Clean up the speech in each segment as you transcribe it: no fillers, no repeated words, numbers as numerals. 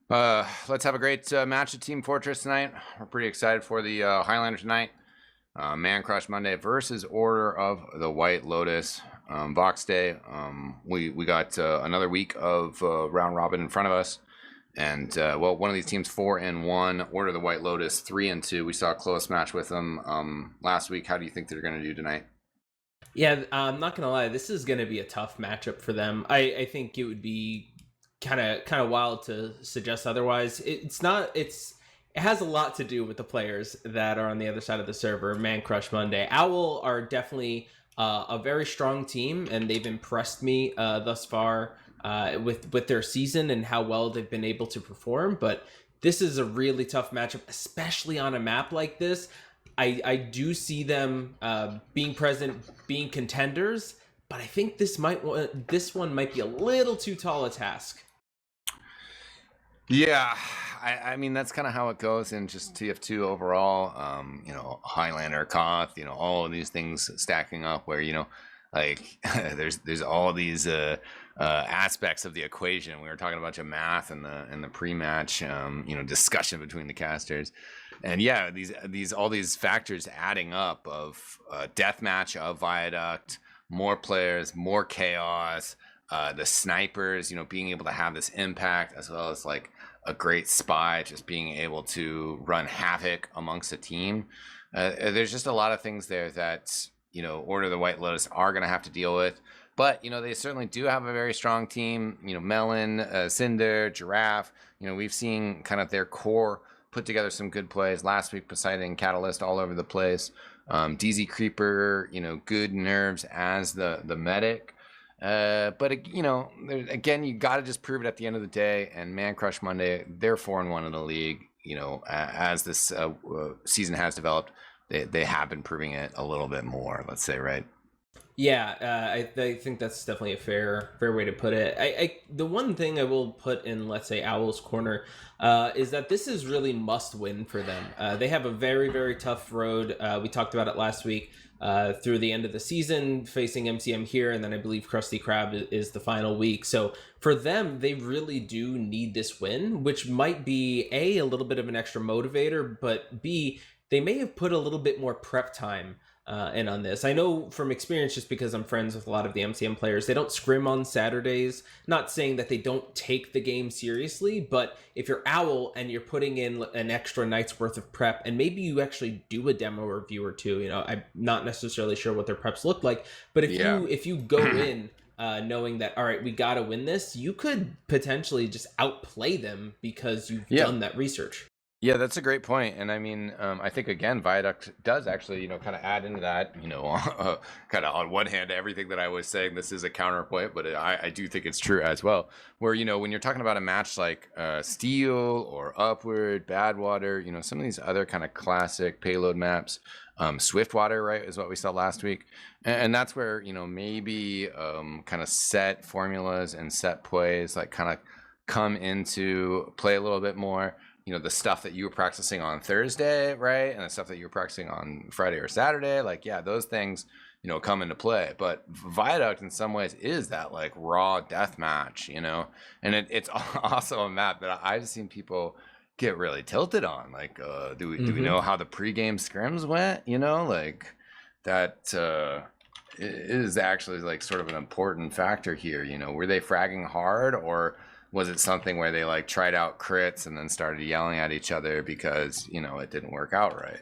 Let's have a great match at Team Fortress tonight. We're pretty excited for the Highlander tonight. Man Crush Monday versus Order of the White Lotus. Box Day. We got another week of round robin in front of us. And, well, one of these teams 4-1. Order of the White Lotus 3-2. We saw a close match with them last week. How do you think they're going to do tonight? Yeah, I'm not going to lie. This is going to be a tough matchup for them. I think it would be kind of wild to suggest otherwise. It has a lot to do with the players that are on the other side of the server. Man Crush Monday, Owl are definitely a very strong team, and they've impressed me thus far with their season and how well they've been able to perform. But this is a really tough matchup, especially on a map like this. I do see them being present, being contenders, but I think this one might be a little too tall a task. Yeah, I mean, that's kind of how it goes in just TF2 overall. Highlander, Koth, all of these things stacking up where, like there's all these aspects of the equation. We were talking about your math and the pre-match, discussion between the casters. And yeah, all these factors adding up of deathmatch of Viaduct, more players, more chaos, the snipers, being able to have this impact, as well as like a great spy just being able to run havoc amongst a team. There's just a lot of things there that Order of the White Lotus are going to have to deal with. But they certainly do have a very strong team. Melon, Cinder, Giraffe. We've seen kind of their core put together some good plays last week. Poseidon, Catalyst, all over the place. DZ Creeper, good nerves as the medic. But again, you got to just prove it at the end of the day. And Man Crush Monday, they're 4-1 in the league. As this season has developed, they have been proving it a little bit more. Let's say, right? Yeah, I think that's definitely a fair way to put it. The one thing I will put in, let's say, Owl's corner, is that this is really must win for them. They have a very, very tough road. We talked about it last week. Through the end of the season, facing MCM here, and then I believe Krusty Krab is the final week. So for them, they really do need this win, which might be a little bit of an extra motivator, but B, they may have put a little bit more prep time in on this. I know from experience, just because I'm friends with a lot of the MCM players, they don't scrim on Saturdays. Not saying that they don't take the game seriously, but if you're Owl and you're putting in an extra night's worth of prep, and maybe you actually do a demo review or two, I'm not necessarily sure what their preps look like, but if you go in knowing that, all right, we got to win this, you could potentially just outplay them because you've done that research. Yeah, that's a great point. And I mean, I think, again, Viaduct does actually, kind of add into that, kind of on one hand, everything that I was saying, this is a counterpoint, but I do think it's true as well. Where, when you're talking about a match like Steel or Upward, Badwater, some of these other kind of classic payload maps, Swiftwater, right, is what we saw last week. And that's where, maybe kind of set formulas and set plays like kind of come into play a little bit more. The stuff that you were practicing on Thursday, right? And the stuff that you were practicing on Friday or Saturday, like, yeah, those things, come into play. But Viaduct in some ways is that like raw death match, and it's also a map that I've seen people get really tilted on. Like, do we know how the pregame scrims went? Like that is actually like sort of an important factor here. Were they fragging hard, or was it something where they like tried out crits and then started yelling at each other because it didn't work out right?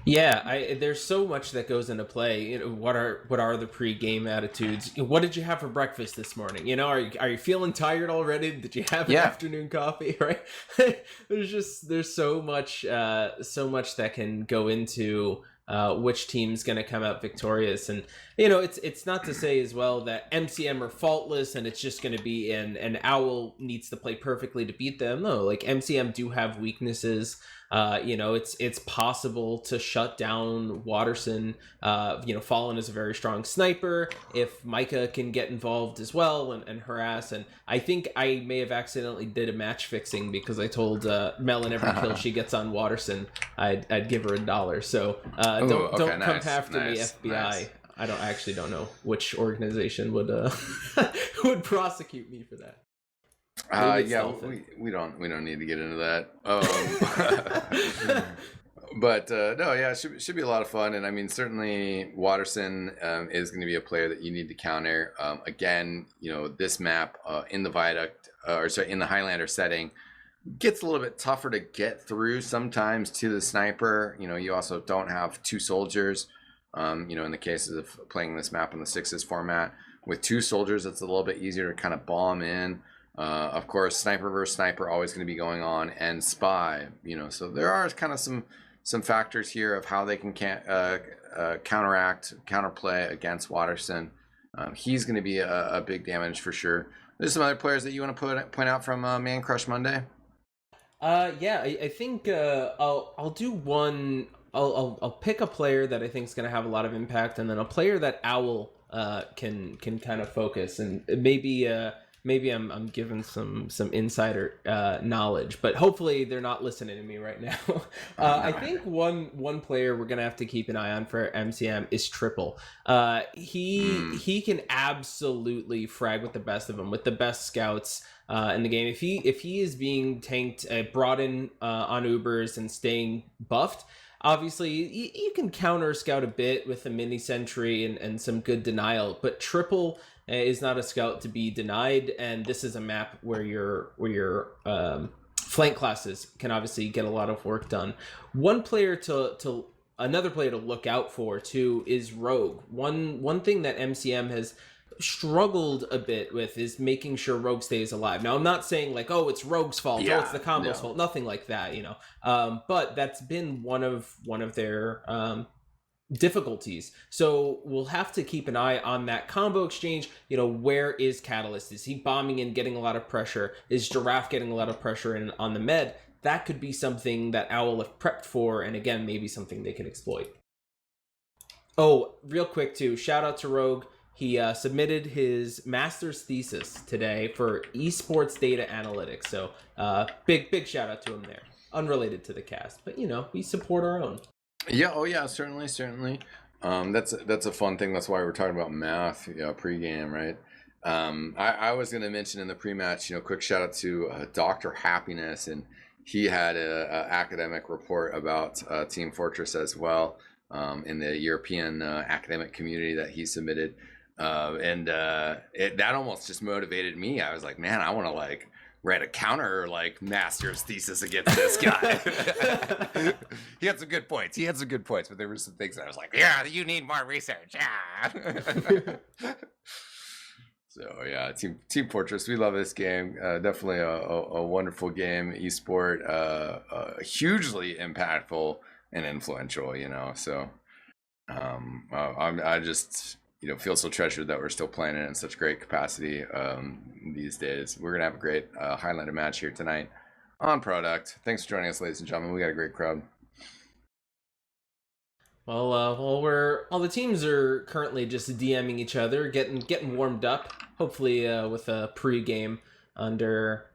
Yeah, there's so much that goes into play. What are the pre-game attitudes? What did you have for breakfast this morning? Are you feeling tired already? Did you have an afternoon coffee? Right? there's so much that can go into which team's going to come out victorious. And it's not to say as well that MCM are faultless and it's just going to be an Owl needs to play perfectly to beat them. No, like MCM do have weaknesses. It's possible to shut down Watterson. Fallen is a very strong sniper. If Micah can get involved as well and harass, and I think I may have accidentally did a match fixing because I told Melon every kill she gets on Watterson, I'd give her $1. So don't come after me, FBI. Nice. I don't know which organization would would prosecute me for that. Maybe it's Yeah, dolphin. we don't need to get into that. But no, yeah, it should be a lot of fun. And I mean, certainly Watterson is going to be a player that you need to counter. Again, this map in the Viaduct, or sorry, in the Highlander setting, gets a little bit tougher to get through sometimes to the sniper. You also don't have two soldiers. In the cases of playing this map in the sixes format, with two soldiers, it's a little bit easier to kind of bomb in. Of course, sniper versus sniper always going to be going on, and spy. So there are kind of some factors here of how they can counterplay against Watterson. He's going to be a big damage for sure. There's some other players that you want to point out from Man Crush Monday. Yeah, I think I'll do one. I'll pick a player that I think is going to have a lot of impact, and then a player that Owl can kind of focus, and maybe I'm giving some insider knowledge, but hopefully they're not listening to me right now. I think one player we're gonna have to keep an eye on for MCM is Triple. He can absolutely frag with the best of them, with the best scouts in the game. If he is being tanked, brought in on Ubers and staying buffed, obviously you can counter scout a bit with a mini sentry and some good denial, but Triple is not a scout to be denied, and this is a map where your flank classes can obviously get a lot of work done. Another player to look out for too is Rogue. One thing that MCM has struggled a bit with is making sure Rogue stays alive. Now, I'm not saying like, oh, it's Rogue's fault, oh, it's the combo's fault, nothing like that, but that's been one of their difficulties. So we'll have to keep an eye on that combo exchange. Where is Catalyst? Is he bombing in, getting a lot of pressure? Is Giraffe getting a lot of pressure in on the med? That could be something that Owl have prepped for, and again, maybe something they can exploit. Oh, real quick too, shout out to Rogue. He submitted his master's thesis today for esports data analytics. So big shout out to him there. Unrelated to the cast, but we support our own. Yeah, oh yeah, certainly. That's a fun thing. That's why we're talking about math, pregame, right? I was going to mention in the pre-match, quick shout out to Dr. Happiness, and he had a academic report about Team Fortress as well, in the European academic community that he submitted, and that almost just motivated me. I was like, man, I want to write a counter master's thesis against this guy. He had some good points, but there were some things that I was like, yeah, you need more research. Yeah. So yeah, Team Fortress, we love this game. Definitely a wonderful game, esport, hugely impactful and influential. So I just feel so treasured that we're still playing it in such great capacity these days. We're gonna have a great Highlander match here tonight on Product. Thanks for joining us, ladies and gentlemen. We got a great crowd. Well, all the teams are currently just DMing each other, getting warmed up. Hopefully, with a pregame under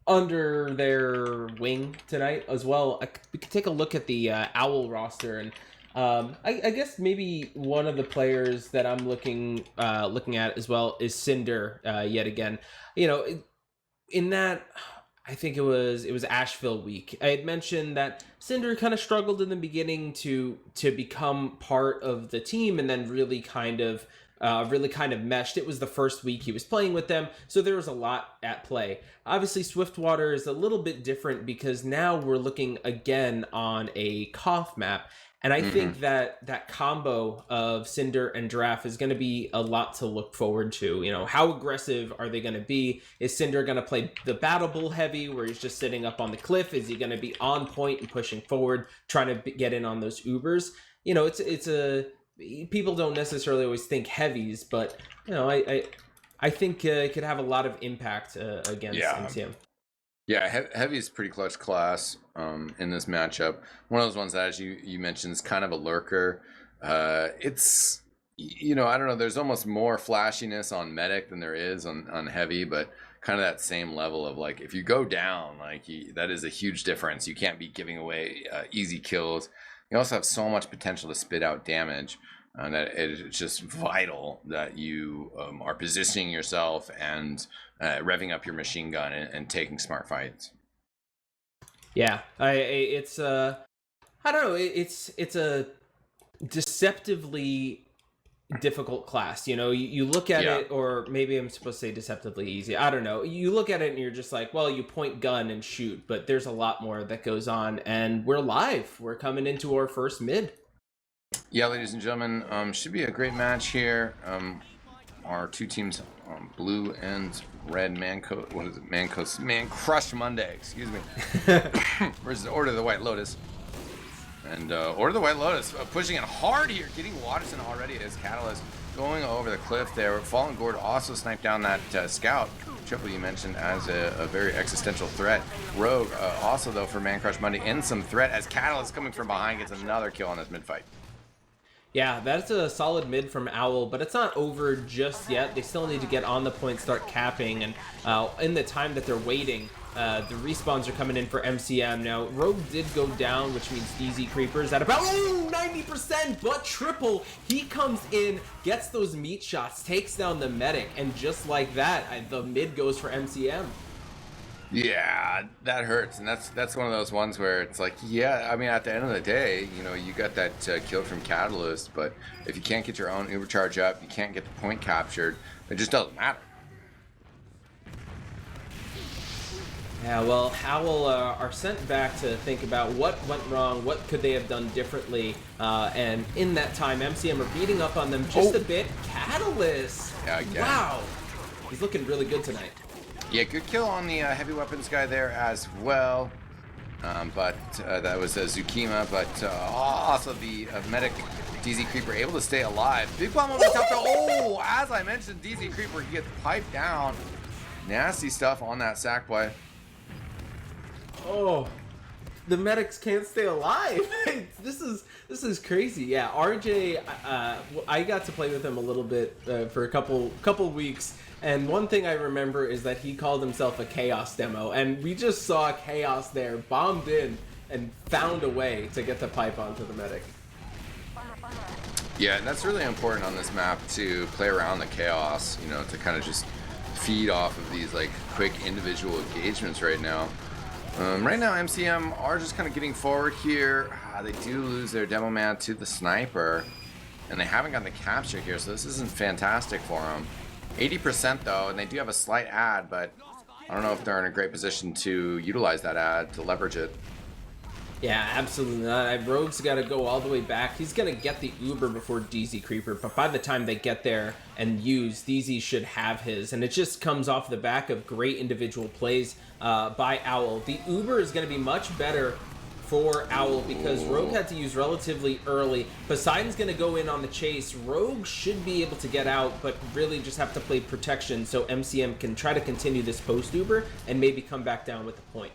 their wing tonight as well. We could take a look at the Owl roster, and I guess maybe one of the players that I'm looking at as well is Cinder. Yet again, in that. I think it was Asheville week. I had mentioned that Cinder kind of struggled in the beginning to become part of the team, and then really kind of meshed. It was the first week he was playing with them, so there was a lot at play. Obviously, Swiftwater is a little bit different because now we're looking again on a Koth map. And I think that combo of Cinder and Giraffe is going to be a lot to look forward to. How aggressive are they going to be? Is Cinder going to play the Battle Bull heavy where he's just sitting up on the cliff? Is he going to be on point and pushing forward, trying to get in on those Ubers? People don't necessarily always think heavies, but I think it could have a lot of impact against MCM. Yeah, heavy is pretty clutch class in this matchup. One of those ones that, as you mentioned, is kind of a lurker. It's, I don't know, there's almost more flashiness on medic than there is on heavy, but kind of that same level of if you go down, that is a huge difference. You can't be giving away easy kills. You also have so much potential to spit out damage. And that it's just vital that you are positioning yourself and revving up your machine gun and taking smart fights. Yeah, it's I don't know, it's a deceptively difficult class. You know, you look at it, or maybe I'm supposed to say deceptively easy. I don't know. You look at it and you're just like, well, you point gun and shoot, but there's a lot more that goes on. And we're live. We're coming into our first mid. Yeah, ladies and gentlemen, should be a great match here. Our two teams, blue and red man crush Monday, excuse me, versus Order of the White Lotus. And Order of the White Lotus pushing it hard here, getting Watterson already as Catalyst going over the cliff there. Fallen Gourd also sniped down that scout. Triple you mentioned as a very existential threat. Rogue also though for Man Crush Monday in some threat as Catalyst coming from behind gets another kill on this mid fight. Yeah, that's a solid mid from Owl, but it's not over just yet. They still need to get on the point, start capping, and in the time that they're waiting, the respawns are coming in for MCM. Now, Rogue did go down, which means DZ Creepers at about 90%, but Triple, he comes in, gets those meat shots, takes down the medic, and just like that, the mid goes for MCM. Yeah, that hurts, and that's one of those ones where it's like, yeah, I mean, at the end of the day, you know, you got that kill from Catalyst, but if you can't get your own Uber charge up, you can't get the point captured, it just doesn't matter. Yeah, well, Howl are sent back to think about what went wrong, what could they have done differently, and in that time, MCM are beating up on them just a bit. Catalyst! Yeah, again. Wow! He's looking really good tonight. Yeah, good kill on the heavy weapons guy there as well. But that was Zukima, but also the medic DZ Creeper able to stay alive. Big bomb over the top though. Oh, as I mentioned, DZ Creeper he gets piped down. Nasty stuff on that sack play. Oh, the medics can't stay alive. This is crazy. Yeah, RJ, I got to play with him a little bit for a couple weeks. And one thing I remember is that he called himself a Chaos demo, and we just saw Chaos there, bombed in, and found a way to get the pipe onto the medic. Yeah, and that's really important on this map to play around the Chaos, you know, to kind of just feed off of these like quick individual engagements right now. Right now, MCM are just kind of getting forward here. They do lose their demo man to the sniper, and they haven't gotten the capture here, so this isn't fantastic for them. 80% though, and they do have a slight ad, but I don't know if they're in a great position to utilize that ad to leverage it. Yeah, absolutely not. Rogue's got to go all the way back. He's going to get the Uber before DZ Creeper, but by the time they get there and use, DZ should have his, and it just comes off the back of great individual plays by Owl. The Uber is going to be much better for Owl because Rogue had to use relatively early. Poseidon's going to go in on the chase. Rogue should be able to get out, but really just have to play protection so MCM can try to continue this post-Uber and maybe come back down with the point.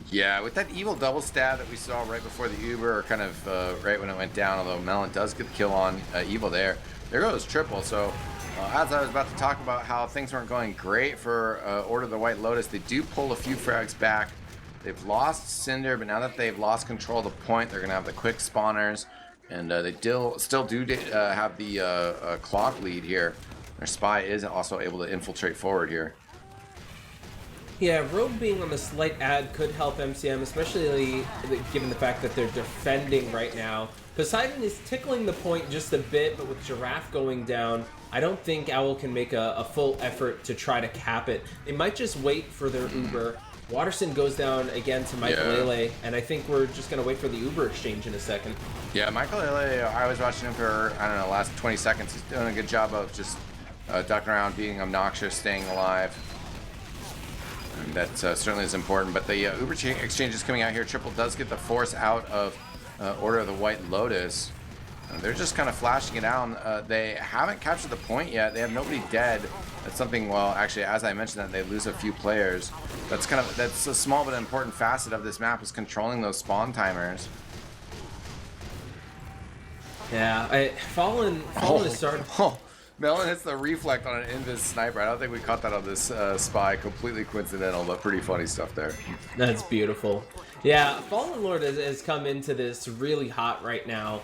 Yeah, with that evil double stab that we saw right before the Uber, or kind of right when it went down, although Melon does get the kill on Evil there. There goes Triple. So as I was about to talk about how things weren't going great for Order of the White Lotus, they do pull a few frags back. They've lost Cinder, but now that they've lost control of the point, they're going to have the quick spawners. And they still do have the clock lead here. Their spy is also able to infiltrate forward here. Yeah, Rogue being on the slight ad could help MCM, especially given the fact that they're defending right now. Poseidon is tickling the point just a bit, but with Giraffe going down, I don't think Owl can make a full effort to try to cap it. They might just wait for their Uber. Watterson goes down again to Michael and I think we're just going to wait for the Uber exchange in a second. Yeah, Michael I was watching him for, I don't know, the last 20 seconds. He's doing a good job of just ducking around, being obnoxious, staying alive. And that certainly is important. But the Uber exchange is coming out here. Triple does get the force out of Order of the White Lotus. They're just kind of flashing it down. They haven't captured the point yet. They have nobody dead. That's something, well, actually, as I mentioned that, they lose a few players. That's a small but important facet of this map, is controlling those spawn timers. Yeah, Fallen is starting. Melon hits the reflect on an invis sniper. I don't think we caught that on this spy. Completely coincidental, but pretty funny stuff there. That's beautiful. Yeah, Fallen Lord has come into this really hot right now.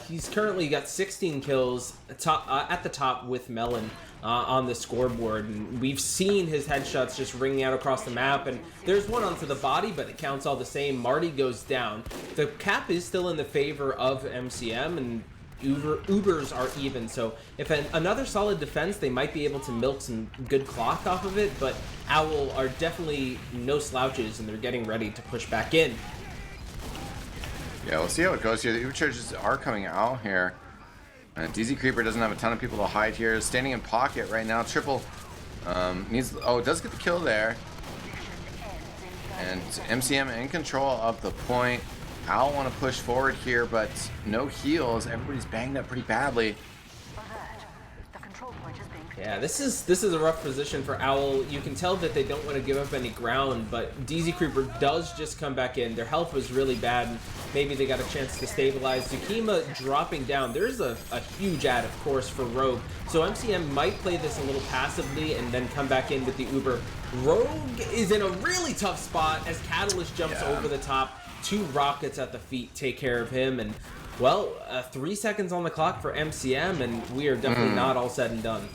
He's currently got 16 kills at the top with Melon on the scoreboard. And we've seen his headshots just ringing out across the map. And there's one onto the body, but it counts all the same. Marty goes down. The cap is still in the favor of MCM, and Ubers are even, so if another solid defense, they might be able to milk some good clock off of it, but Owl are definitely no slouches, and they're getting ready to push back in. Yeah, we'll see how it goes here. The Uber charges are coming out here. DZ Creeper doesn't have a ton of people to hide here. Standing in pocket right now. Triple needs... Oh, it does get the kill there. And MCM in control of the point. Owl want to push forward here, but no heals. Everybody's banged up pretty badly. Yeah, this is a rough position for Owl. You can tell that they don't want to give up any ground, but DZ Creeper does just come back in. Their health was really bad, and maybe they got a chance to stabilize. Zukima dropping down. There's a huge ad, of course, for Rogue. So MCM might play this a little passively and then come back in with the Uber. Rogue is in a really tough spot as Catalyst jumps over the top. 2 rockets at the feet take care of him, and well, 3 seconds on the clock for MCM, and we are definitely not all said and done.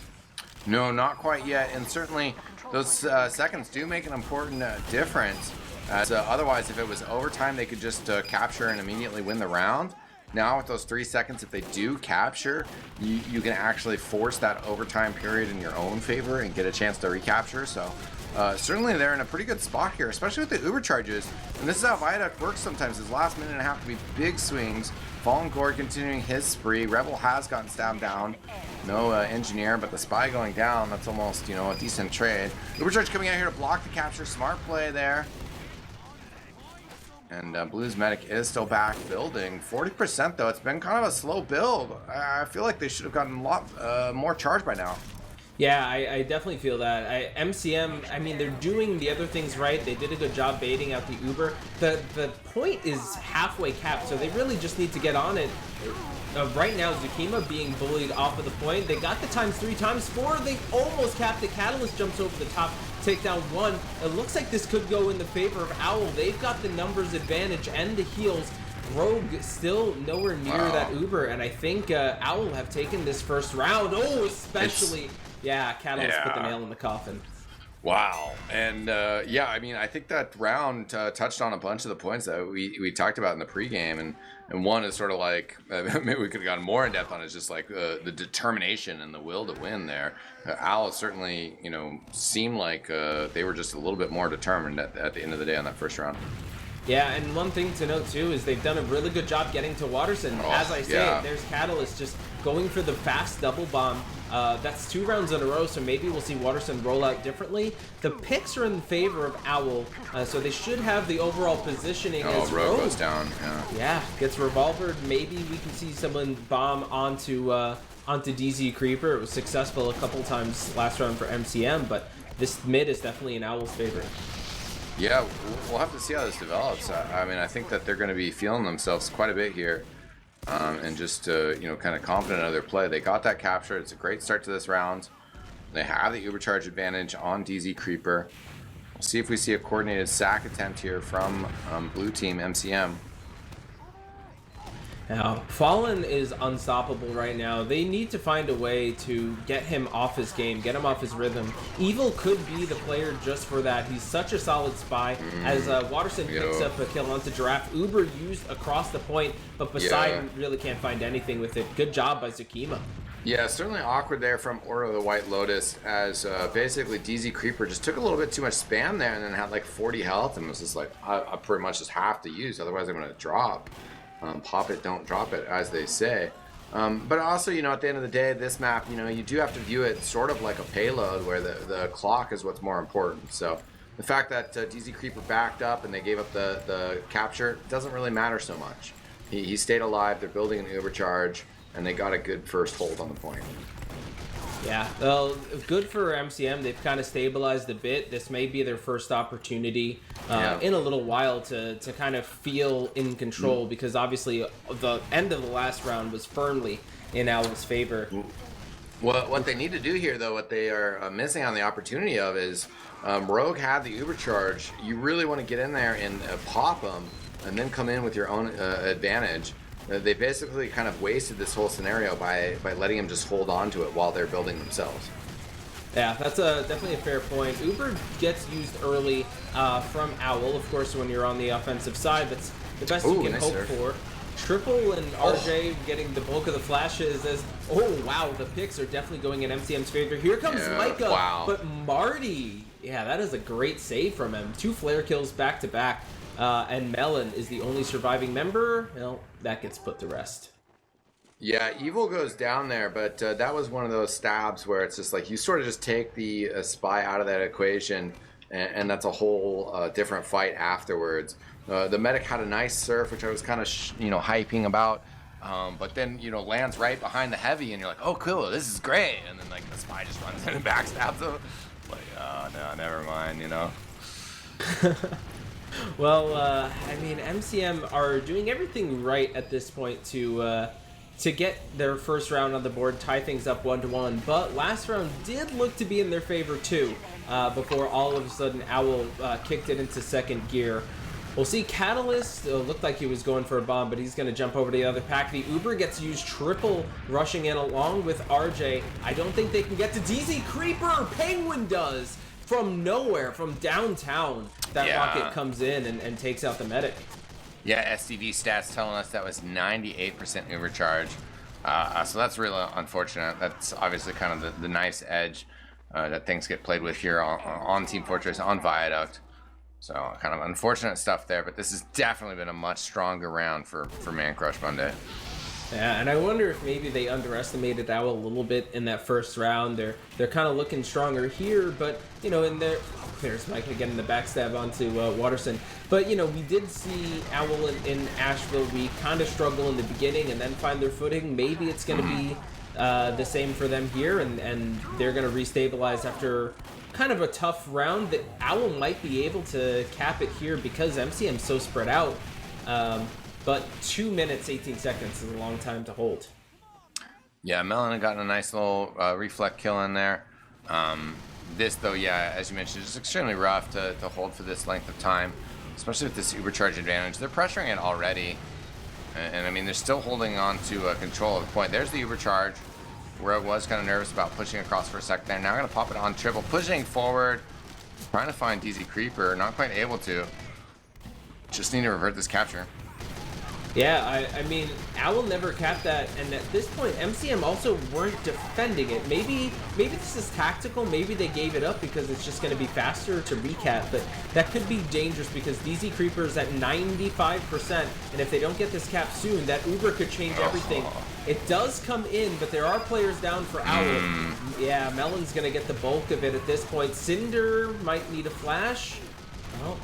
No, not quite yet, and certainly those seconds do make an important difference, as otherwise if it was overtime they could just capture and immediately win the round. Now with those 3 seconds, if they do capture, you can actually force that overtime period in your own favor and get a chance to recapture. So certainly they're in a pretty good spot here, especially with the Uber charges. And this is how Viaduct works sometimes. His last minute and a half to be big swings. Fallen Gourd continuing his spree. Rebel has gotten stabbed down. No engineer, but the spy going down. That's almost, you know, a decent trade. Uber charge coming out here to block the capture. Smart play there. And Blues Medic is still back building. 40% though. It's been kind of a slow build. I feel like they should have gotten a lot more charge by now. Yeah, I definitely feel that. MCM, I mean, they're doing the other things right. They did a good job baiting out the Uber. The point is halfway capped, so they really just need to get on it. Right now, Zukima being bullied off of the point. They got the times 3 times 4. They almost capped it. Catalyst jumps over the top, take down 1. It looks like this could go in the favor of Owl. They've got the numbers advantage and the heals. Rogue still nowhere near that Uber, and I think Owl have taken this first round. Oh, especially... Yeah, Catalyst put the nail in the coffin. Wow. And yeah, I mean, I think that round touched on a bunch of the points that we talked about in the pregame, and one is sort of like maybe we could have gotten more in depth on. It's just like the determination and the will to win there. Al certainly, you know, seemed like they were just a little bit more determined at the end of the day on that first round. Yeah, and one thing to note too is they've done a really good job getting to Watterson. As I say, there's Catalyst just going for the fast double bomb. That's 2 rounds in a row, so maybe we'll see Watterson roll out differently. The picks are in favor of Owl, so they should have the overall positioning as Rogue goes down. Yeah, gets revolvered. Maybe we can see someone bomb onto DZ Creeper. It was successful a couple times last round for MCM, but this mid is definitely in Owl's favor. Yeah, we'll have to see how this develops. I mean, I think that they're going to be feeling themselves quite a bit here, and just you know, kind of confident of their play. They got that capture. It's a great start to this round. They have the Ubercharge advantage on DZ Creeper. We'll see if we see a coordinated sack attempt here from blue team MCM. Now, Fallen is unstoppable right now. They need to find a way to get him off his game, get him off his rhythm. Evil could be the player just for that. He's such a solid spy. As Watterson picks up a kill onto Giraffe. Uber used across the point, but Poseidon really can't find anything with it. Good job by Zukima. Yeah, certainly awkward there from Order of the White Lotus, as basically DZ Creeper just took a little bit too much spam there and then had like 40 health and was just like, I pretty much just have to use, otherwise I'm going to drop. Pop it, don't drop it, as they say. But also, you know, at the end of the day, this map, you know, you do have to view it sort of like a payload where the clock is what's more important. So the fact that DZ Creeper backed up and they gave up the capture doesn't really matter so much. He stayed alive, they're building an overcharge, and they got a good first hold on the point. Yeah, well, good for MCM. They've kind of stabilized a bit. This may be their first opportunity in a little while to kind of feel in control, because obviously the end of the last round was firmly in Owl's favor. What they need to do here, though, what they are missing on the opportunity of is Rogue had the Uber charge. You really want to get in there and pop them, and then come in with your own advantage. They basically kind of wasted this whole scenario by letting him just hold on to it while they're building themselves. Yeah, that's definitely a fair point. Uber gets used early from Owl, of course, when you're on the offensive side. That's the best you can nice hope serve. for. Triple and RJ getting the bulk of the flashes as, oh wow, the picks are definitely going in MCM's favor. Here comes Micah, but Marty, yeah, that is a great save from him. 2 flare kills back to back, and Melon is the only surviving member. Well, that gets put to rest. Yeah, Evil goes down there, but that was one of those stabs where it's just like you sort of just take the spy out of that equation, and that's a whole different fight afterwards. The medic had a nice surf, which I was kind of hyping about, but then lands right behind the heavy, and you're like, oh cool, this is great, and then like the spy just runs in and backstabs him. Like, oh no, never mind, Well, I mean, MCM are doing everything right at this point to get their first round on the board, tie things up 1-1. But last round did look to be in their favor too, before all of a sudden Owl kicked it into second gear. We'll see Catalyst looked like he was going for a bomb, but he's going to jump over to the other pack. The Uber gets used triple rushing in along with RJ. I don't think they can get to DZ Creeper. Penguin does. From nowhere, from downtown, that rocket comes in and takes out the medic. Yeah, SCV stats telling us that was 98% Uber charge. So that's really unfortunate. That's obviously kind of the nice edge that things get played with here on Team Fortress, on Viaduct. So kind of unfortunate stuff there, but this has definitely been a much stronger round for Man Crush Monday. Yeah, and I wonder if maybe they underestimated Owl a little bit in that first round. They're kind of looking stronger here, but in there's Mike getting the backstab onto Watterson. But we did see Owl in Asheville. We kind of struggle in the beginning and then find their footing. Maybe it's going to be the same for them here, and they're going to restabilize after kind of a tough round. That Owl might be able to cap it here because MCM's so spread out. But 2 minutes, 18 seconds is a long time to hold. Yeah, Melon had gotten a nice little reflect kill in there. This, though, yeah, as you mentioned, is extremely rough to hold for this length of time, especially with this Ubercharge advantage. They're pressuring it already. And I mean, they're still holding on to control of the point. There's the Ubercharge, where I was kind of nervous about pushing across for a second there. Now I'm going to pop it on triple, pushing forward, trying to find DZ Creeper, not quite able to. Just need to revert this capture. Yeah, I mean, Owl never capped that, and at this point, MCM also weren't defending it. Maybe this is tactical, maybe they gave it up because it's just going to be faster to recap, but that could be dangerous because DZ Creeper is at 95%, and if they don't get this cap soon, that Uber could change everything. It does come in, but there are players down for Owl. Yeah, Melon's going to get the bulk of it at this point. Cinder might need a flash. Well,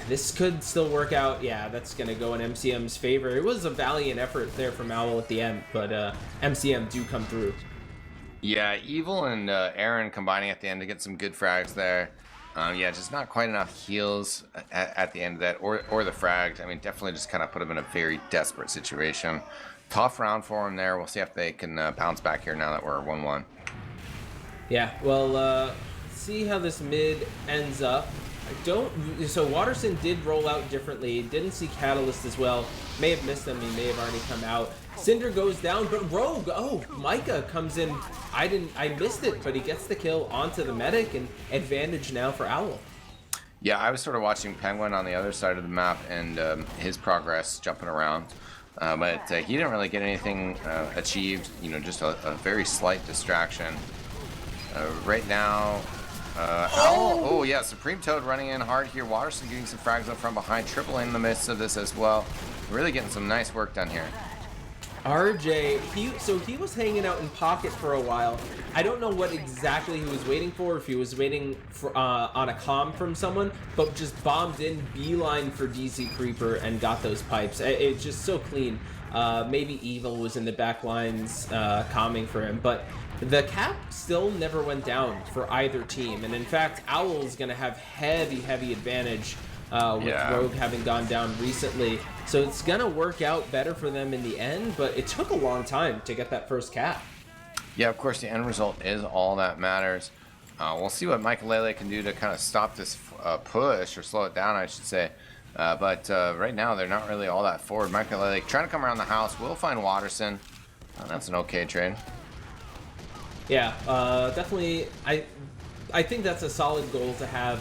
this could still work out. Yeah, that's going to go in MCM's favor. It was a valiant effort there from Owl at the end, but MCM do come through. Yeah, Evil and Aaron combining at the end to get some good frags there. Yeah, just not quite enough heals at the end of that, or the frags. I mean, definitely just kind of put him in a very desperate situation. Tough round for him there. We'll see if they can bounce back here now that we're 1-1. Yeah, well, see how this mid ends up. So Watterson did roll out differently. Didn't see Catalyst as well. May have missed them. He may have already come out. Cinder goes down, but Rogue. Oh, Micah comes in. I missed it, but he gets the kill onto the medic, and advantage now for Owl. Yeah, I was sort of watching Penguin on the other side of the map and his progress jumping around. But he didn't really get anything achieved. Just a very slight distraction. Right now... oh yeah, Supreme Toad running in hard here. Watterson getting some frags up from behind, triple in the midst of this as well. Really getting some nice work done here. RJ, he was hanging out in pocket for a while. I don't know what exactly he was waiting for, if he was waiting for on a comm from someone, but just bombed in, beeline for DC Creeper and got those pipes. It's just so clean. Maybe Evil was in the back lines calming for him, but the cap still never went down for either team. And in fact, Owl's going to have heavy advantage with Rogue having gone down recently. So it's going to work out better for them in the end, but it took a long time to get that first cap. Yeah, of course, the end result is all that matters. We'll see what Michaelele can do to kind of stop this push, or slow it down, I should say. But right now, they're not really all that forward. Michaelele trying to come around the house. Will find Watterson. That's an okay trade. Yeah, definitely. I think that's a solid goal to have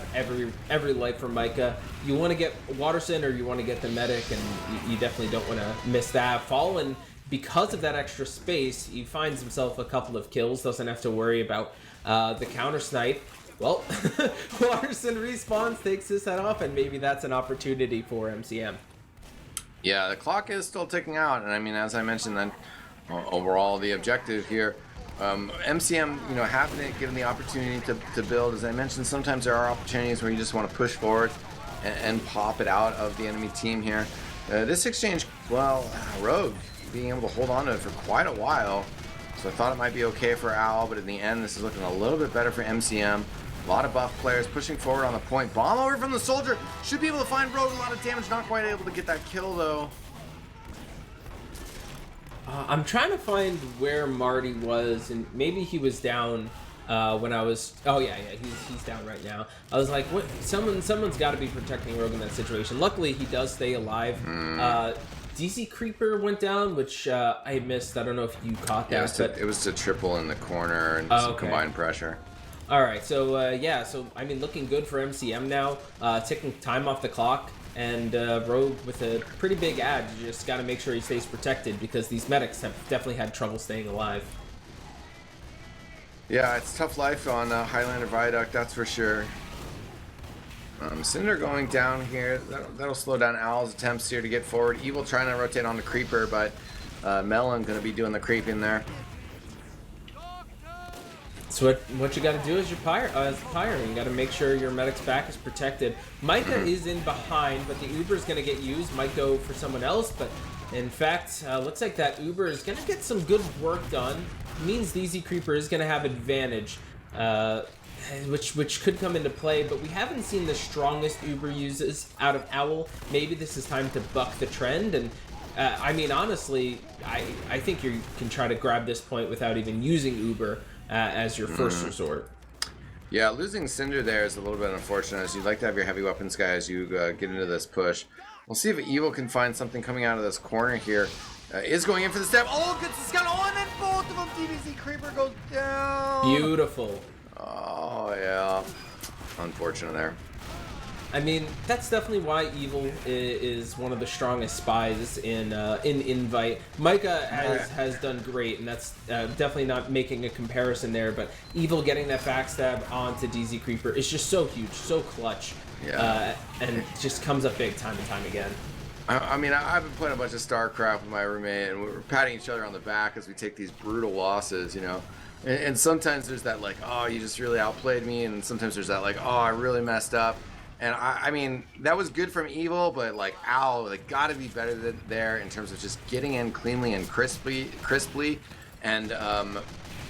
every life for Micah. You want to get Watterson, or you want to get the medic, and you definitely don't want to miss that. Fallen, because of that extra space, he finds himself a couple of kills. Doesn't have to worry about the counter snipe. Well, Watterson respawns, takes his head off, and maybe that's an opportunity for MCM. Yeah, the clock is still ticking out, and I mean, as I mentioned, then overall the objective here. MCM, having it, given the opportunity to build, as I mentioned, sometimes there are opportunities where you just want to push forward and pop it out of the enemy team here. This exchange, well, Rogue being able to hold on to it for quite a while, so I thought it might be okay for Owl, but in the end, this is looking a little bit better for MCM. A lot of buff players pushing forward on the point. Bomb over from the soldier. Should be able to find Rogue a lot of damage. Not quite able to get that kill, though. I'm trying to find where Marty was, and maybe he was down when I was. Oh yeah, he's down right now. I was like, what? Someone's got to be protecting Rogue in that situation. Luckily, he does stay alive. DC Creeper went down, which I missed. I don't know if you caught that. Yeah, it was to triple in the corner and some combined pressure. All right, so yeah, so I mean, looking good for MCM now. Ticking time off the clock. And Rogue with a pretty big ad. You just got to make sure he stays protected, because these medics have definitely had trouble staying alive. Yeah, it's tough life on Highlander Viaduct, that's for sure. Cinder going down here. That'll slow down Owl's attempts here to get forward. Evil trying to rotate on the Creeper, but Melon going to be doing the creeping there. So what you got to do as your pyre, you got to make sure your medic's back is protected. Micah is in behind, but the Uber is going to get used. Might go for someone else, but in fact, looks like that Uber is going to get some good work done. Means the Easy Creeper is going to have advantage, which could come into play. But we haven't seen the strongest Uber uses out of Owl. Maybe this is time to buck the trend. And I mean, honestly, I think you can try to grab this point without even using Uber as your first resort. Yeah, losing Cinder there is a little bit unfortunate, as you'd like to have your heavy weapons guy as you get into this push. We'll see if Evil can find something coming out of this corner here. Is going in for the stab. Oh, gets the scout on, and both of them. DBZ Creeper goes down. Beautiful. Oh, yeah. Unfortunate there. I mean, that's definitely why Evil is one of the strongest spies in Invite. Micah has done great, and that's definitely not making a comparison there, but Evil getting that backstab onto DZ Creeper is just so huge, so clutch, and just comes up big time and time again. I mean, I've been playing a bunch of StarCraft with my roommate, and we're patting each other on the back as we take these brutal losses, And sometimes there's that, like, oh, you just really outplayed me, and sometimes there's that, like, oh, I really messed up. And I mean, that was good from Evil, but like Owl, they got to be better than there in terms of just getting in cleanly and crisply, and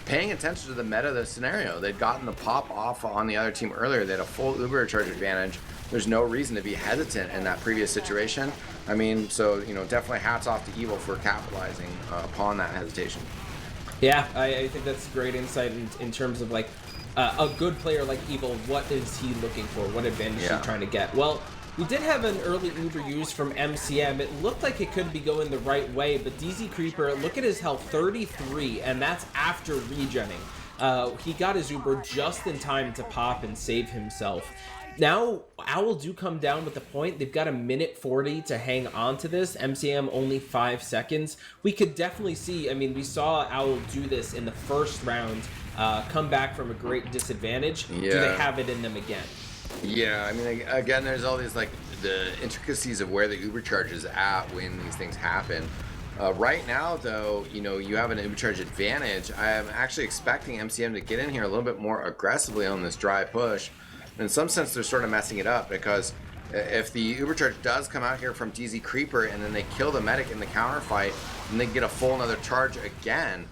paying attention to the meta of the scenario. They'd gotten the pop off on the other team earlier. They had a full Uber charge advantage. There's no reason to be hesitant in that previous situation. I mean, so definitely hats off to Evil for capitalizing upon that hesitation. Yeah, I think that's great insight in terms of like. A good player like Evil, what is he looking for? What advantage is he trying to get? Well, we did have an early Uber use from MCM. It looked like it could be going the right way, but DZ Creeper, look at his health, 33, and that's after regenning. He got his Uber just in time to pop and save himself. Now, Owl do come down with the point. They've got a minute 40 to hang on to this. MCM only 5 seconds. We could definitely see, I mean, we saw Owl do this in the first round, come back from a great disadvantage. Yeah. Do they have it in them again? Yeah, I mean, again, there's all these, like, the intricacies of where the Uber charge is at when these things happen. Right now, though, you have an Uber charge advantage. I am actually expecting MCM to get in here a little bit more aggressively on this dry push. In some sense, they're sort of messing it up, because if the Uber charge does come out here from DZ Creeper and then they kill the medic in the counter fight, then they get a full another charge again.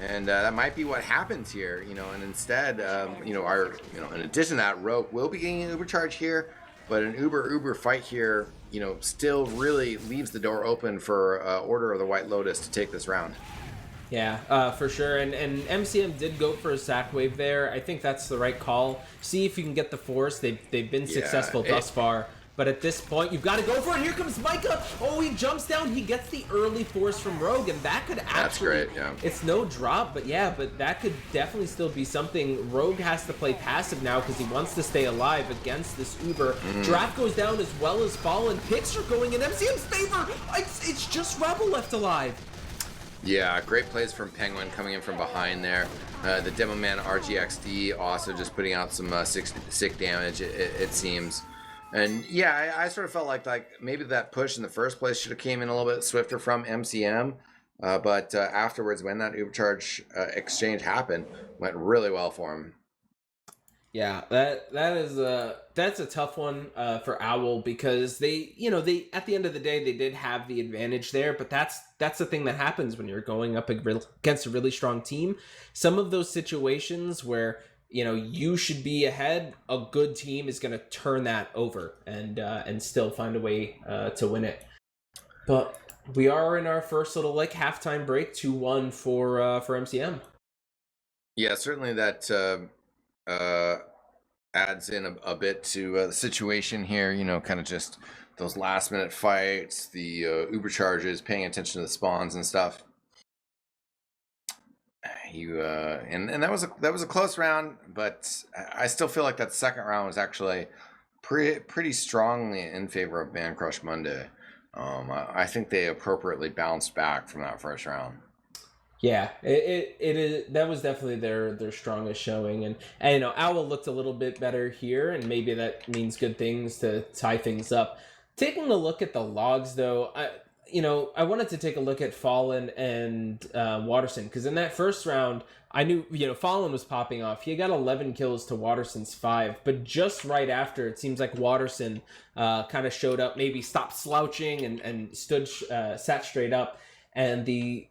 And that might be what happens here, and instead, in addition to that, Rogue will be getting an Uber charge here, but an Uber fight here, still really leaves the door open for Order of the White Lotus to take this round. Yeah, for sure. And MCM did go for a sack wave there. I think that's the right call. See if you can get the force. They've been successful thus far. But at this point, you've got to go for it. Here comes Micah. Oh, he jumps down. He gets the early force from Rogue, and that could actually... That's great, yeah. It's no drop, but that could definitely still be something. Rogue has to play passive now because he wants to stay alive against this Uber. Draft goes down as well as Fallen. Picks are going in MCM's favor. It's just Rebel left alive. Yeah, great plays from Penguin coming in from behind there. The Demo Man RGXD also just putting out some sick damage, it seems. And yeah, I sort of felt like maybe that push in the first place should have came in a little bit swifter from MCM. But afterwards, when that Ubercharge exchange happened, went really well for him. Yeah, that's a tough one for Owl because they at the end of the day they did have the advantage there, but that's the thing that happens when you're going up against a really strong team. Some of those situations where you should be ahead, a good team is going to turn that over and still find a way to win it. But we are in our first little halftime break, 2-1 for MCM. Yeah, certainly that adds in a bit to the situation here. Kind of just those last minute fights, the Uber charges, paying attention to the spawns and stuff. And that was a close round, but I still feel like that second round was actually pretty strongly in favor of Man Crush Monday. I think they appropriately bounced back from that first round. Yeah, it is. That was definitely their strongest showing, and Owl looked a little bit better here, and maybe that means good things to tie things up. Taking a look at the logs, though, I wanted to take a look at Fallen and Watterson, because in that first round, I knew Fallen was popping off. He got 11 kills to Watterson's 5, but just right after, it seems like Watterson kind of showed up, maybe stopped slouching and sat straight up. And the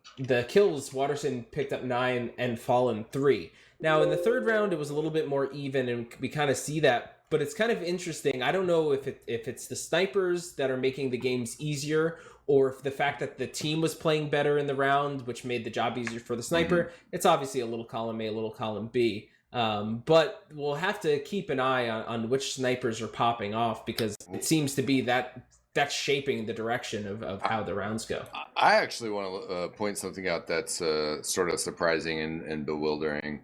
kills, Watterson picked up 9 and Fallen 3. Now, in the third round, it was a little bit more even, and we kind of see that. But it's kind of interesting. I don't know if it's the snipers that are making the games easier, or if the fact that the team was playing better in the round, which made the job easier for the sniper. It's obviously a little column A, a little column B. But we'll have to keep an eye on which snipers are popping off, because it seems to be that's shaping the direction of how the rounds go. I actually want to point something out that's sort of surprising and bewildering.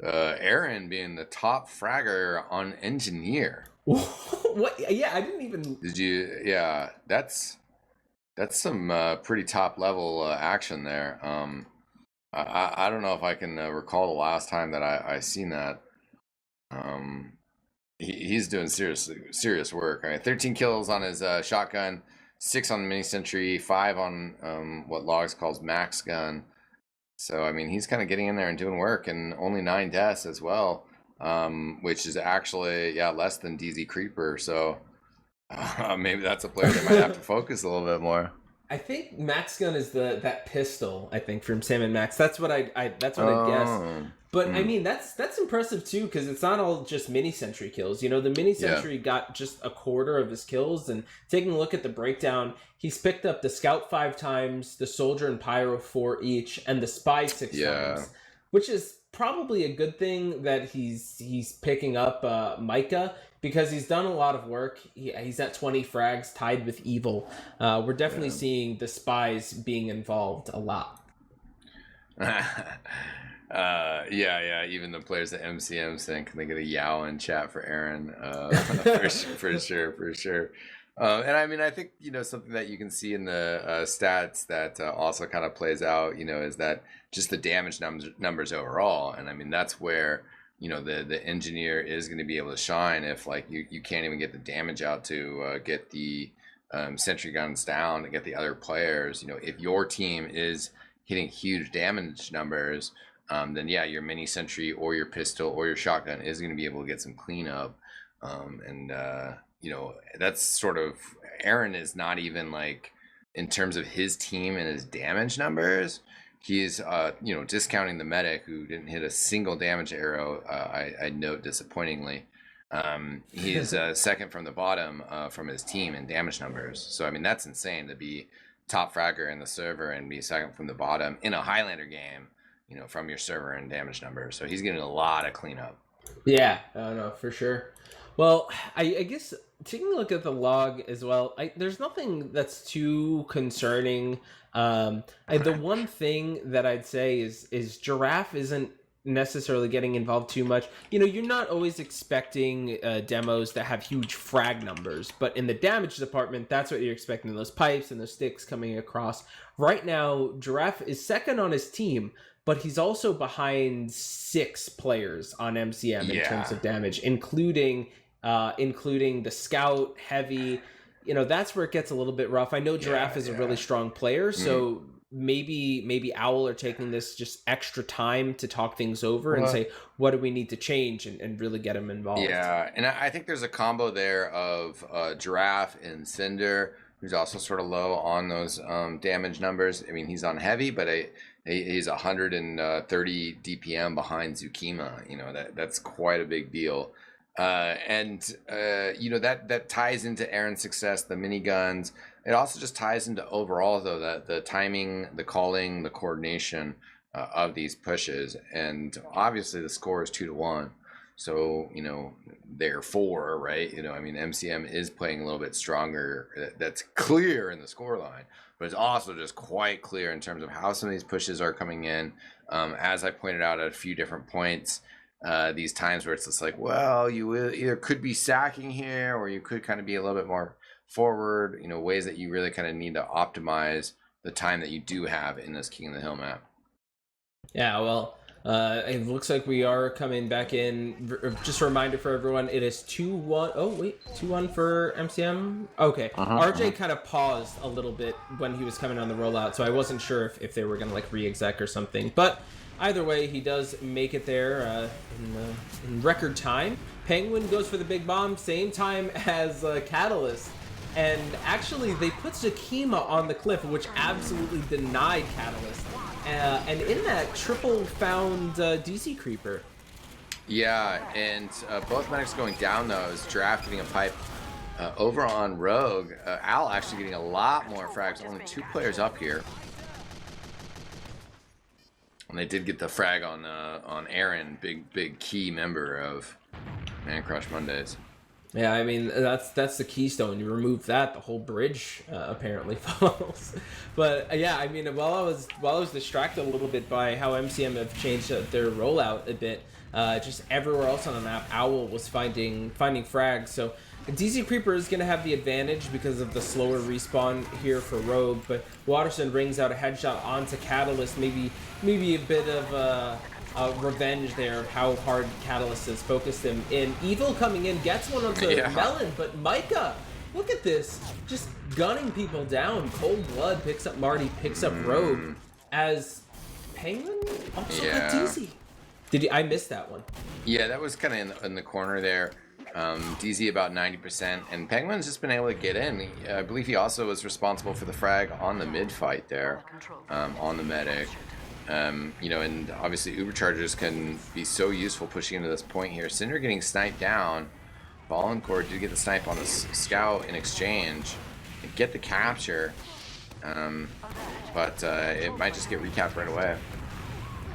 Aaron being the top fragger on Engineer. What? Yeah, I didn't even... Did you? Yeah, that's some pretty top level action there. I don't know if I can recall the last time that I seen that. He's doing serious work. 13 kills on his shotgun, 6 on the mini sentry, 5 on what Logs calls max gun. So I mean, he's kind of getting in there and doing work, and only 9 deaths as well, which is actually less than DZ Creeper. So maybe that's a player that might have to focus a little bit more. I think max gun is that pistol. I think from Sam and Max. That's what I guess. But I mean, that's impressive too, because it's not all just mini sentry kills. The mini sentry got just a quarter of his kills, and taking a look at the breakdown, he's picked up the scout 5 times, the soldier and pyro 4 each, and the spy 6 times, which is probably a good thing that he's picking up Micah, because he's done a lot of work. He's at 20 frags, tied with Evil. We're definitely seeing the spies being involved a lot. Even the players at MCM saying, can they get a yow in chat for Aaron? For sure. And I mean, I think something that you can see in the stats that also kind of plays out is that just the damage numbers overall. And I mean, that's where the engineer is going to be able to shine if you can't even get the damage out to get the sentry guns down to get the other players. If your team is hitting huge damage numbers, then your mini sentry or your pistol or your shotgun is going to be able to get some cleanup. That's sort of, Aaron is not even in terms of his team and his damage numbers, he's discounting the medic who didn't hit a single damage arrow. I note disappointingly. He's second from the bottom from his team in damage numbers. So I mean, that's insane to be top fragger in the server and be second from the bottom in a Highlander game, from your server and damage numbers. So he's getting a lot of cleanup. Yeah, no, for sure. Well, I guess taking a look at the log as well, there's nothing that's too concerning. The one thing that I'd say is Giraffe isn't necessarily getting involved too much. You're not always expecting demos that have huge frag numbers, but in the damage department, that's what you're expecting, those pipes and those sticks coming across. Right now, Giraffe is second on his team, but he's also behind 6 players on MCM in terms of damage, including the scout, heavy. That's where it gets a little bit rough. I know Giraffe is a really strong player, so maybe Owl are taking this just extra time to talk things over and say, what do we need to change, and really get him involved. Yeah, and I think there's a combo there of Giraffe and Cinder, who's also sort of low on those damage numbers. I mean, he's on heavy, but he's 130 DPM behind Zukima. That's quite a big deal. That ties into Aaron's success, the miniguns. It also just ties into overall, though, the timing, the calling, the coordination of these pushes. And obviously the score is 2-1. So, therefore, right? MCM is playing a little bit stronger. That's clear in the scoreline, but it's also just quite clear in terms of how some of these pushes are coming in. As I pointed out at a few different points, these times where it's just like, well, you either could be sacking here, or you could kind of be a little bit more forward, ways that you really kind of need to optimize the time that you do have in this King of the Hill map. Yeah, well, it looks like we are coming back in. Just a reminder for everyone, it is 2-1. Oh, wait, 2-1 for MCM? Okay. RJ kind of paused a little bit when he was coming on the rollout, so I wasn't sure if they were going to re-exec or something. But either way, he does make it there in record time. Penguin goes for the big bomb, same time as Catalyst. And actually, they put Zakima on the cliff, which absolutely denied Catalyst. And in that, triple found DC Creeper. Yeah, and both medics going down, though, is Giraffe getting a pipe over on Rogue. Al actually getting a lot more frags, only 2 players up here. And they did get the frag on Aaron, big key member of Man Crush Mondays. Yeah, I mean, that's the keystone. You remove that, the whole bridge apparently falls. But yeah, I mean, while I was distracted a little bit by how MCM have changed their rollout a bit, just everywhere else on the map, Owl was finding frags. So DC Creeper is going to have the advantage because of the slower respawn here for Rogue, but Watterson rings out a headshot onto Catalyst, maybe a bit of revenge there of how hard Catalyst has focused him in. Evil coming in, gets one onto Melon, but Micah, look at this, just gunning people down. Cold Blood picks up Marty, picks up Rogue, as Penguin also got DC. I missed that one. Yeah, that was kind of in the corner there. DZ about 90%, and Penguin's just been able to get in. I believe he also was responsible for the frag on the mid fight there, on the medic. And obviously Uberchargers can be so useful pushing into this point here. Cinder getting sniped down. Fallen Gourd did get the snipe on the scout in exchange and get the capture, but it might just get recapped right away.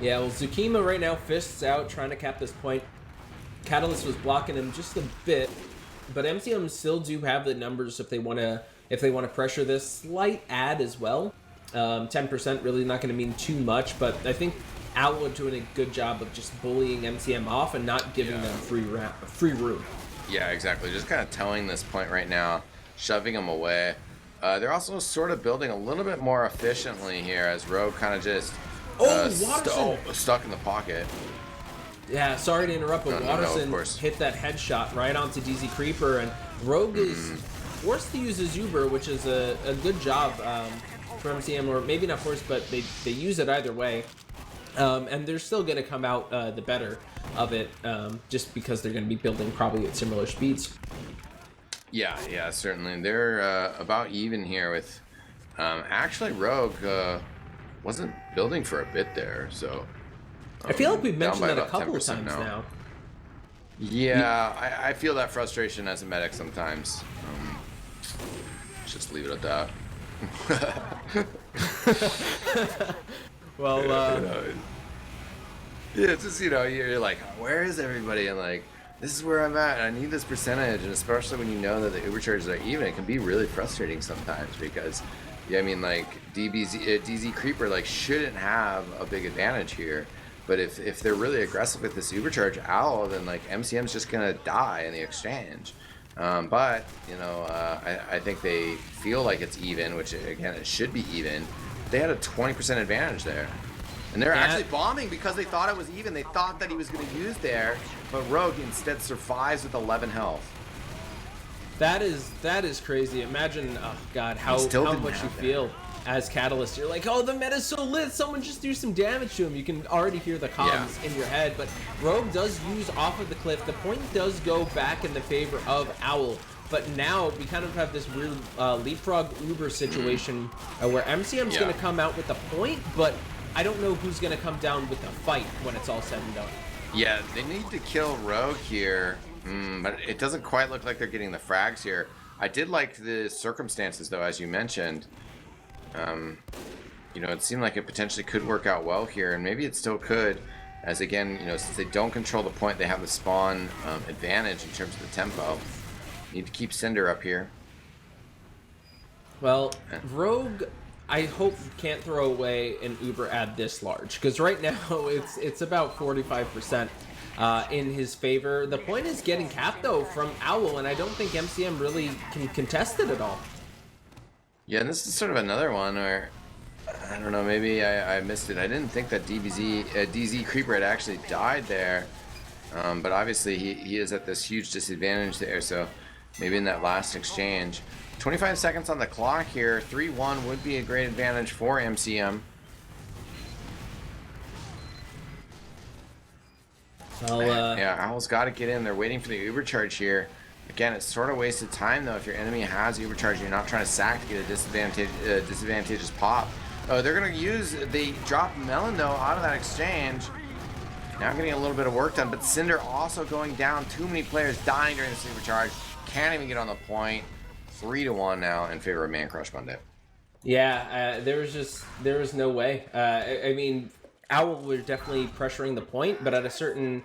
Yeah, well, Zukima right now fists out trying to cap this point. Catalyst was blocking him just a bit, but MCM still do have the numbers if they want to pressure this. Slight add as well. 10% really not going to mean too much, but I think Owl doing a good job of just bullying MCM off and not giving them free room. Yeah, exactly. Just kind of towing this point right now, shoving them away. They're also sort of building a little bit more efficiently here as Rogue kind of just stuck in the pocket. Yeah, sorry to interrupt, but Watterson hit that headshot right onto DZ Creeper, and Rogue is forced to use his Uber, which is a good job for MCM, or maybe not forced, but they use it either way. And they're still going to come out the better of it, just because they're going to be building probably at similar speeds. Yeah, certainly. They're about even here with... actually, Rogue wasn't building for a bit there, so... I feel like we've mentioned that a couple of times now. Yeah, I feel that frustration as a medic sometimes. Just leave it at that. Well, yeah, it's just, you're like, where is everybody? And like, this is where I'm at. And I need this percentage, and especially when you know that the Uber charges are even, it can be really frustrating sometimes because, yeah, I mean, like DZ Creeper like shouldn't have a big advantage here. But if they're really aggressive with this Ubercharge Owl, then like MCM's just gonna die in the exchange. But I think they feel like it's even, which again it should be even. They had a 20% advantage there, and they're actually bombing because they thought it was even. They thought that he was gonna use there, but Rogue instead survives with 11 health. That is crazy. Imagine, oh god, how much you feel as Catalyst. You're like, oh, the meta's so lit, someone just do some damage to him. You can already hear the comms in your head, but Rogue does use off of the cliff. The point does go back in the favor of Owl, but now we kind of have this weird leapfrog Uber situation where MCM's going to come out with the point, but I don't know who's going to come down with the fight when it's all said and done. Yeah, they need to kill Rogue here, but it doesn't quite look like they're getting the frags here. I did like the circumstances, though, as you mentioned. It seemed like it potentially could work out well here, and maybe it still could, as again, since they don't control the point, they have the spawn advantage in terms of the tempo. Need to keep Cinder up here. Well, Rogue, I hope can't throw away an Uber ad this large, because right now it's about 45% in his favor. The point is getting capped though from Owl, and I don't think MCM really can contest it at all. Yeah, and this is sort of another one where, I don't know, maybe I missed it. I didn't think that DZ Creeper had actually died there. But obviously he is at this huge disadvantage there, so maybe in that last exchange. 25 seconds on the clock here. 3-1 would be a great advantage for MCM. Yeah, Owl's got to get in. They're waiting for the Uber charge here. Again, it's sort of wasted time, though, if your enemy has Ubercharge and you're not trying to sack to get a disadvantageous pop. Oh, they're going to use the drop Melon, though, out of that exchange. Now getting a little bit of work done, but Cinder also going down. Too many players dying during this Ubercharge. Can't even get on the point. 3-1 now in favor of Man Crush Monday. Yeah, there was no way. I mean, Owl was definitely pressuring the point, but at a certain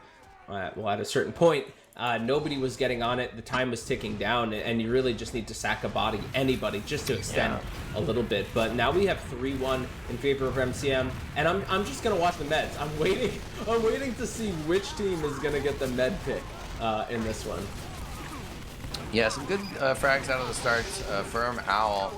point, nobody was getting on it. The time was ticking down, and you really just need to sack a body, anybody, just to extend a little bit. But now we have 3-1 in favor of MCM, and I'm just gonna watch the meds. I'm waiting to see which team is gonna get the med pick in this one. Yeah, some good frags out of the start. Firm Owl.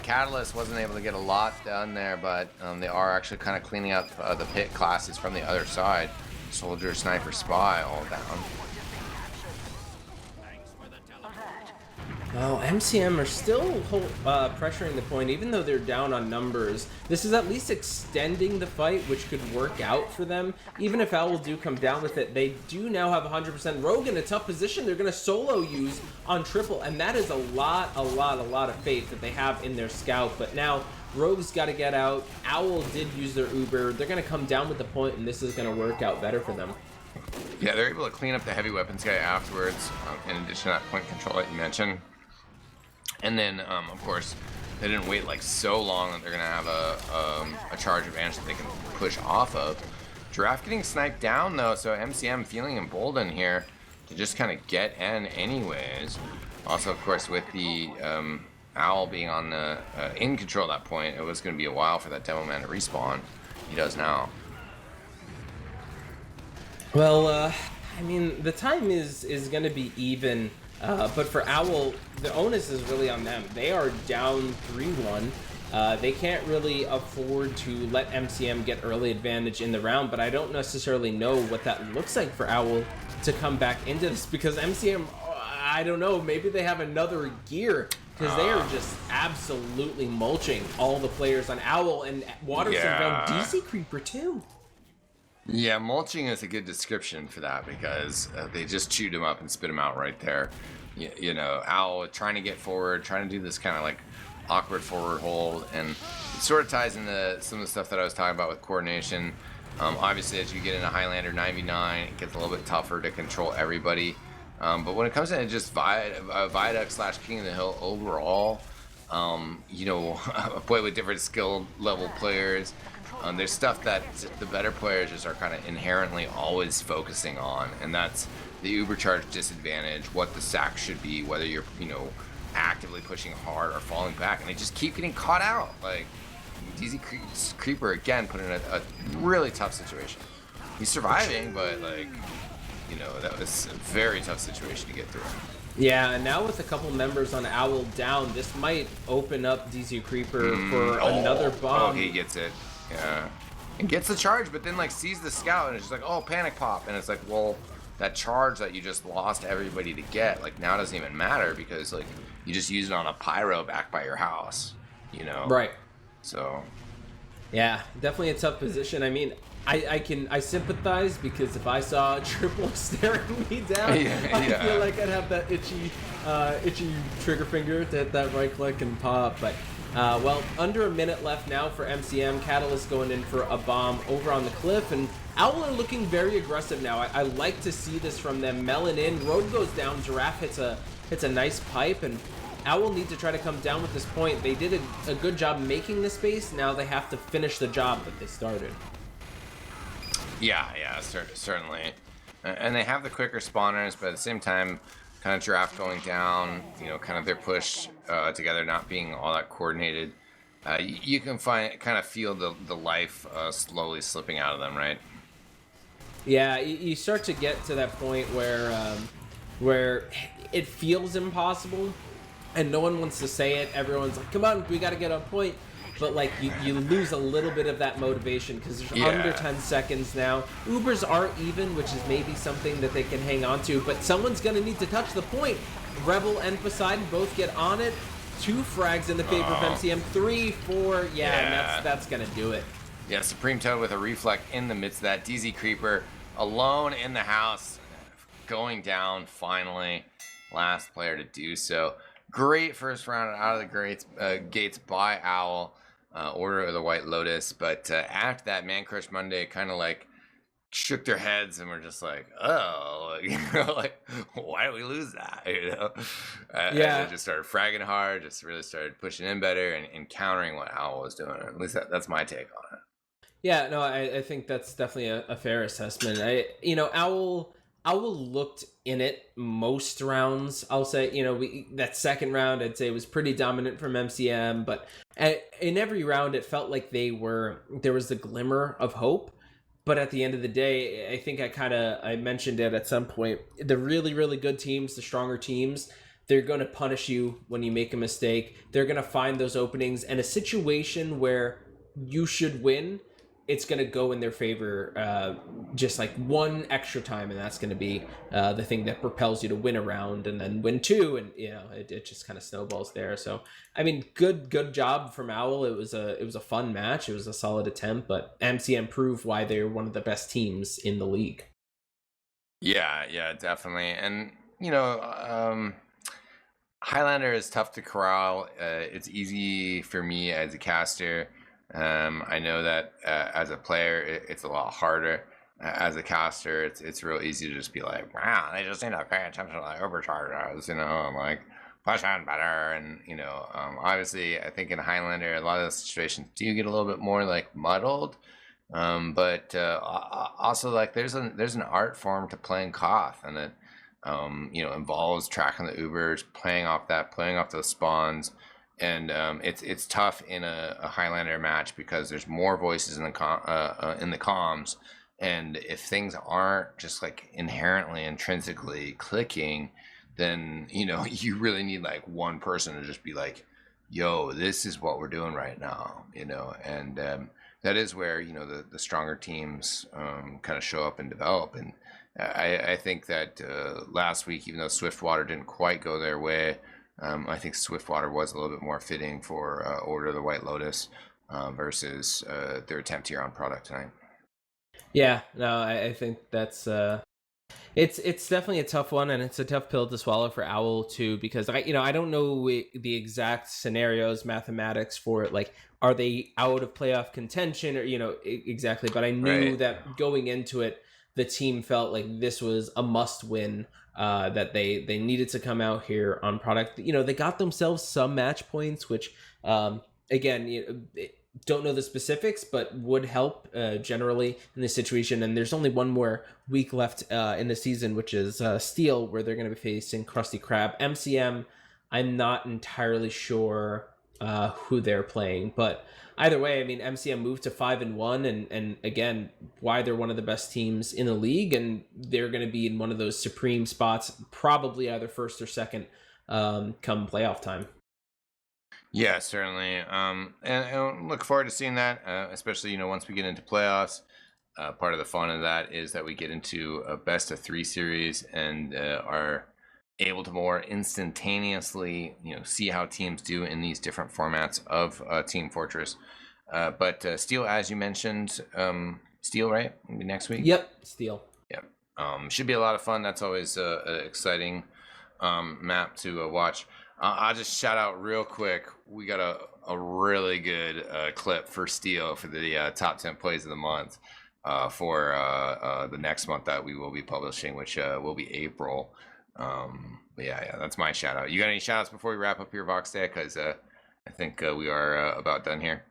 Catalyst wasn't able to get a lot done there, but they are actually kind of cleaning up the pit classes from the other side. Soldier, Sniper, Spy, all down. Oh, MCM are still pressuring the point, even though they're down on numbers. This is at least extending the fight, which could work out for them. Even if Owl do come down with it, they do now have 100%. Rogue in a tough position. They're going to solo use on triple, and that is a lot of faith that they have in their scout. But now Rogue's got to get out. Owl did use their Uber. They're going to come down with the point, and this is going to work out better for them. Yeah, they're able to clean up the heavy weapons guy afterwards, in addition to that point control that you mentioned. And then, of course, they didn't wait like so long that they're going to have a charge advantage that they can push off of. Giraffe getting sniped down, though, so MCM feeling emboldened here to just kind of get in anyways. Also, of course, with the Owl being on the in control at that point, it was going to be a while for that demo man to respawn. He does now. Well, I mean, the time is going to be even. But for Owl, the onus is really on them. They are down 3-1. They can't really afford to let MCM get early advantage in the round, but I don't necessarily know what that looks like for Owl to come back into this, because MCM, I don't know, maybe they have another gear, because they are just absolutely mulching all the players on Owl, and watterson found DC Creeper too. Yeah, mulching is a good description for that, because they just chewed him up and spit him out right there. You know, Owl trying to get forward, trying to do this kind of like awkward forward hold, and it sort of ties into some of the stuff that I was talking about with coordination. Obviously, as you get into Highlander 9v9, it gets a little bit tougher to control everybody. But when it comes to just Viaduct / King of the Hill overall, You know, play with different skill level players. There's stuff that the better players just are kind of inherently always focusing on, and that's the ubercharge disadvantage, what the sack should be, whether you're, you know, actively pushing hard or falling back, and they just keep getting caught out. Like, DZ Creeper, again, put in a really tough situation. He's surviving, but, like, you know, that was a very tough situation to get through. Yeah, and now with a couple members on Owl down, this might open up DZ Creeper for another bomb. Oh, he gets it. Yeah. And gets the charge, but then, like, sees the scout, and it's just like, oh, panic pop. And it's like, well, that charge that you just lost everybody to get, like, now doesn't even matter because, like, you just use it on a pyro back by your house, you know? Right. So. Yeah, definitely a tough position. I mean, I sympathize because if I saw a triple staring me down, I feel like I'd have that itchy trigger finger to hit that right click and pop. But well, under a minute left now for MCM. Catalyst going in for a bomb over on the cliff, and Owl are looking very aggressive now. I like to see this from them. Melon in, Road goes down, Giraffe hits a nice pipe, and Owl need to try to come down with this point. They did a good job making the space. Now they have to finish the job that they started. Yeah, certainly. And they have the quicker spawners, but at the same time, kind of Giraffe going down, you know, kind of their push together not being all that coordinated. You can kind of feel the life slowly slipping out of them, right? Yeah, you start to get to that point where it feels impossible, and no one wants to say it. Everyone's like, come on, we got to get on point. But, like, you lose a little bit of that motivation because there's under 10 seconds now. Ubers are even, which is maybe something that they can hang on to, but someone's going to need to touch the point. Rebel and Poseidon both get on it. 2 frags in the favor of MCM. 3, 4, and that's going to do it. Yeah, Supreme Toad with a reflect in the midst of that. DZ Creeper alone in the house, going down finally. Last player to do so. Great first round out of the gates by Owl. Order of the White Lotus, but after that, Man Crush Monday kind of like shook their heads and were just like, oh, you know, like, why did we lose that? You know, and they just started fragging hard, just really started pushing in better and countering what Owl was doing. At least that's my take on it. Yeah, no, I think that's definitely a fair assessment. Owl looked in it most rounds. I'll say, you know, that second round, I'd say was pretty dominant from MCM, but in every round, it felt like there was a glimmer of hope. But at the end of the day, I think I mentioned it at some point. The really, really good teams, the stronger teams, they're going to punish you when you make a mistake. They're going to find those openings, and a situation where you should win, it's going to go in their favor just like one extra time, and that's going to be the thing that propels you to win a round and then win 2, and you know it just kind of snowballs there. So I mean, good job from Owl. It was a fun match. It was a solid attempt, but MCM proved why they're one of the best teams in the league. Yeah, definitely. And you know, Highlander is tough to corral. It's easy for me as a caster. I know that as a player, it's a lot harder. As a caster, it's real easy to just be like, wow, they just need to pay attention to the overcharges, you know, and like push on better. And, you know, obviously, I think in Highlander, a lot of the situations do get a little bit more like muddled. But also, like, there's an art form to playing Koth, and it, you know, involves tracking the Ubers, playing off those spawns. And it's tough in a Highlander match because there's more voices in the comms, and if things aren't just like intrinsically clicking, then you know you really need like one person to just be like, "Yo, this is what we're doing right now," you know, and that is where you know the stronger teams kind of show up and develop. And I think that last week, even though Swiftwater didn't quite go their way. I think Swiftwater was a little bit more fitting for Order of the White Lotus versus their attempt here on product tonight. Yeah, no, I think that's it's definitely a tough one, and it's a tough pill to swallow for Owl too, because I don't know the exact scenarios, mathematics for it. Like, are they out of playoff contention, or exactly? But I knew that going into it, the team felt like this was a must win that they needed to come out here on product. They got themselves some match points, which again, don't know the specifics, but would help generally in this situation. And there's only one more week left in the season, which is Steel, where they're going to be facing Krusty Krab. MCM, I'm not entirely sure who they're playing, but either way, I mean, MCM moved to 5-1, and again, why they're one of the best teams in the league, and they're going to be in one of those supreme spots, probably either first or second come playoff time. Yeah, certainly. And look forward to seeing that, especially, once we get into playoffs. Part of the fun of that is that we get into a best of 3 series and are able to more instantaneously, see how teams do in these different formats of Team Fortress. But Steel, as you mentioned, Steel, right? Next week? Yep, Steel. Yep. Should be a lot of fun. That's always an exciting map to watch. I'll just shout out real quick. We got a really good clip for Steel for the top 10 plays of the month for the next month that we will be publishing, which will be April. But yeah, that's my shout out. You got any shout outs before we wrap up here, Vox Day? Because I think we are about done here.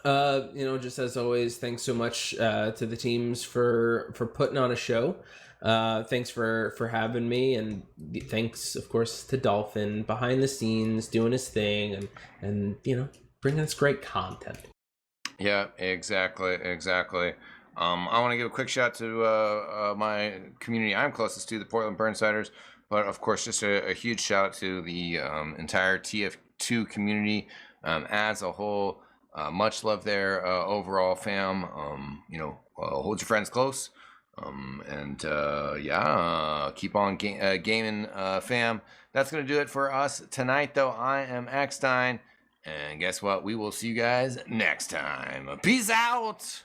Just as always, thanks so much to the teams for putting on a show. Thanks for having me, and thanks, of course, to Dolphin behind the scenes doing his thing and bringing us great content. Yeah, exactly. I want to give a quick shout to my community I'm closest to, the Portland Burnsiders, but of course, just a huge shout out to the entire TF2 community as a whole. Much love there, overall, fam. Hold your friends close. Keep on gaming, fam. That's going to do it for us tonight, though. I am Eckstein, and guess what? We will see you guys next time. Peace out!